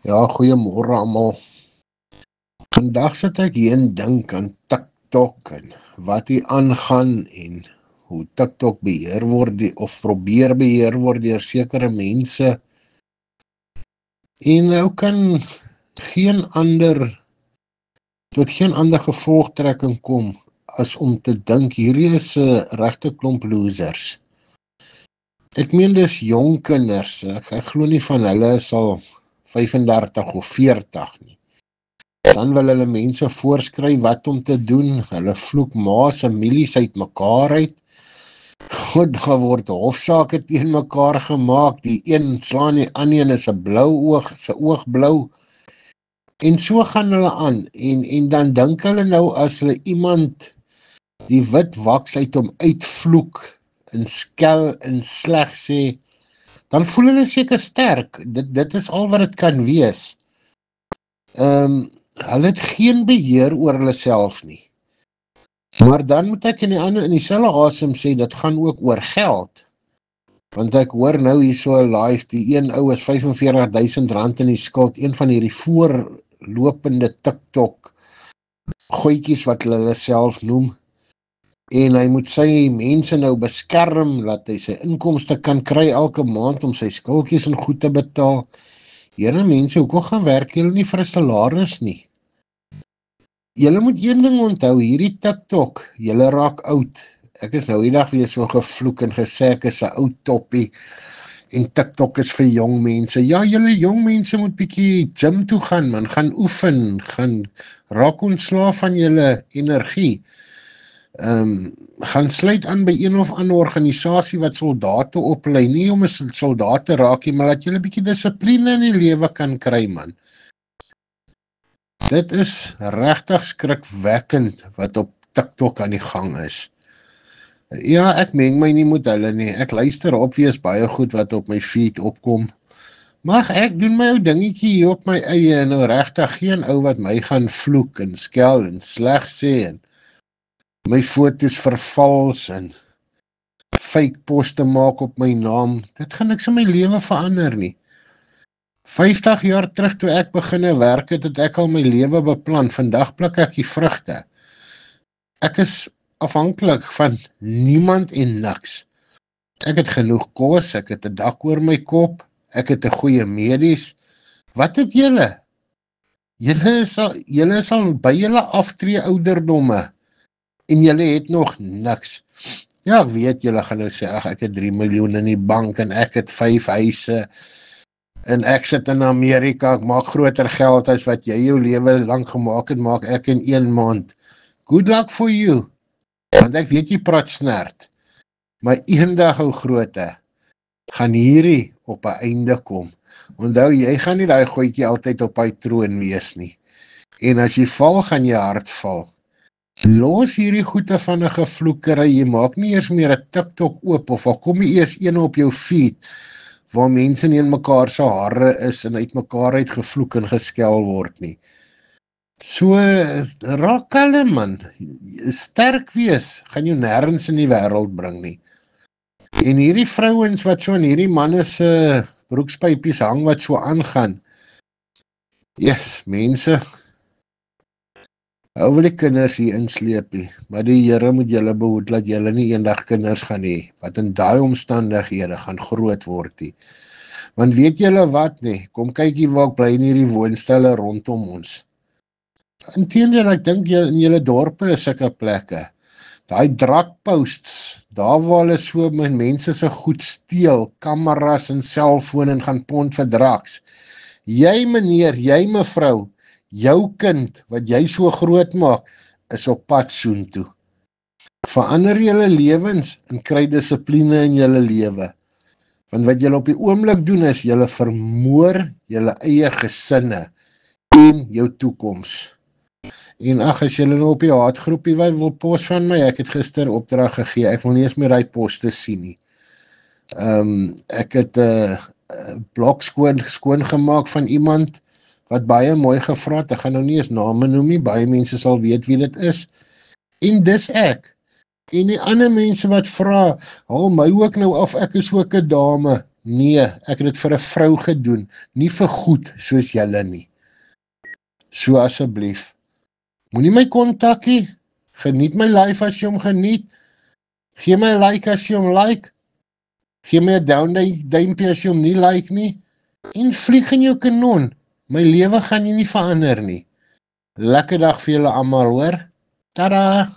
Ja, goeiemôre almal. Vandag sit ek hier en dink aan TikTok en wat hier aangaan en hoe TikTok beheer word of probeer beheer word deur sekere mense. En nou kan tot geen ander gevolgtrekking kom as om te dink hierdie is 'n regte klomp losers. Ek meen dis jong kinders. Ek glo nie van hulle sal 35 of 40 nie. Dan wil hulle mense voorskryf wat om te doen. Hulle vloek ma's en milies uit mekaar uit. God, daar word hofsaake teen mekaar gemaak. Die een slaan die ander en is 'n blou oog, sy oog blou. En so gaan hulle aan. En dan dink hulle nou as hulle iemand die wit waks uit hom uitvloek en skel en sleg sê, dan voel hulle seker sterk. Dit is al wat dit kan wees. Hulle het geen beheer oor hulle self nie. Maar dan moet ek in dieselfde asem sê, dit gaan ook oor geld. Want ek hoor nou hier so live, die een ou is R45,000 in die skuld, een van hierdie voorlopende TikTok goetjies wat hulle self noem. En hy moet sy mense nou beskerm, dat hy sy inkomste kan kry elke maand om sy skuldjies en goed te betaal. Here mense, hoekom gaan werk julle nie vir 'n salaris nie? Julle moet een ding onthou, hierdie TikTok, julle raak oud. Ek is nou die dag weer so gevloek en gesê ek is 'n ou toppie en TikTok is vir jong mense. Ja, julle jong mense moet bietjie gym toe gaan, man, gaan oefen, gaan raak ontslaaf van julle energie. Gaan sluit aan by een of ander organisasie wat soldate oplei, nie om 'n soldaat te raak nie, maar dat julle bietjie dissipline in die lewe kan kry, man. Dit is regtig skrikwekkend wat op TikTok aan die gang is. Ja, ek meng my nie met hulle nie. Ek luister obvious baie goed wat op my feed opkom. Maar ek doen my ou dingetjie hier op my eie en nou regtig geen ou wat my gaan vloek en skel en sleg sê en my foto's vervals en fake poste maak op my naam. Dit gaan niks in my lewe verander nie. 50 jaar terug toe ek beginne werk het ek al my lewe beplan. Vandag pluk ek die vrugte. Ek is afhanklik van niemand en niks. Ek het genoeg kos, ek het 'n dak oor my kop, ek het 'n goeie medies. Wat het julle? Julle is al by julle aftree ouderdomme en julle het nog niks. Ja, ek weet julle gaan nou sê, ag, ek het 3 miljoen in die bank en ek het 5 huise. En ek sit in Amerika, ek maak groter geld as wat jy jou lewe lank gemaak het, maak ek in 1 maand. Good luck for you. Want ek weet jy praat snert. Maar eendag ou groote, gaan hierdie op 'n einde kom. Onthou, jy gaan nie daai goetjie altyd op hy troon wees nie. En as jy val, gaan jy hard val. Los hierdie goeie van 'n gevloekery, jy maak nie eers meer 'n TikTok oop, of al kom jy eers een op jou feed, waar mense nie in mekaar se hare is en uit mekaar uit gevloek en geskel word nie. So, raak kalm, man. Sterk wees, gaan jou nêrens in die wêreld bring nie. En hierdie vrouens wat so in hierdie manne se broekspypies hang wat so aangaan. Yes, mense. Hou wil die kinders hier insleepie, maar die Here moet julle behoed dat julle nie eendag kinders gaan hê wat in daai omstandighede gaan groot word nie. Want weet julle wat nie, kom kyk hier waar ek bly in hierdie woonstelle rondom ons. Inteendeel, ek dink in julle dorpe is sulke plekke. Daai drakposts, daar waar hulle so met mense se goed steel, kameras en selfone en gaan pond vir draks. Jy meneer, jy mevrou, jou kind wat jy so groot maak, is op pad soontoe. Verander julle lewens en kry dissipline in julle lewe. Want wat julle op die oomblik doen is, julle vermoor julle eie gesinne en jou toekoms. En ag, as julle nou op die haatgroepie wil pos van my, ek het gister opdrag gegee, ek wil nie eens meer daai poste sien nie. Ek het 'n blok skoon gemaak van iemand wat baie mooi gevra het. Ek gaan nou nie eens name noem nie, baie mense sal weet wie dit is. En dis ek. En die ander mense wat vra, haal my ook nou af, ek is ook 'n dame. Nee, ek het dit vir 'n vrou gedoen, nie vir goed soos julle nie. So asseblief, moenie my kontak nie, geniet my life as jy hom geniet, gee my 'n like as jy hom like, gee my 'n down duimpie as jy hom nie like nie, en vlieg in jou kanon, my lewe gaan jy nie verander nie. Lekker dag vir julle almal hoor, tada!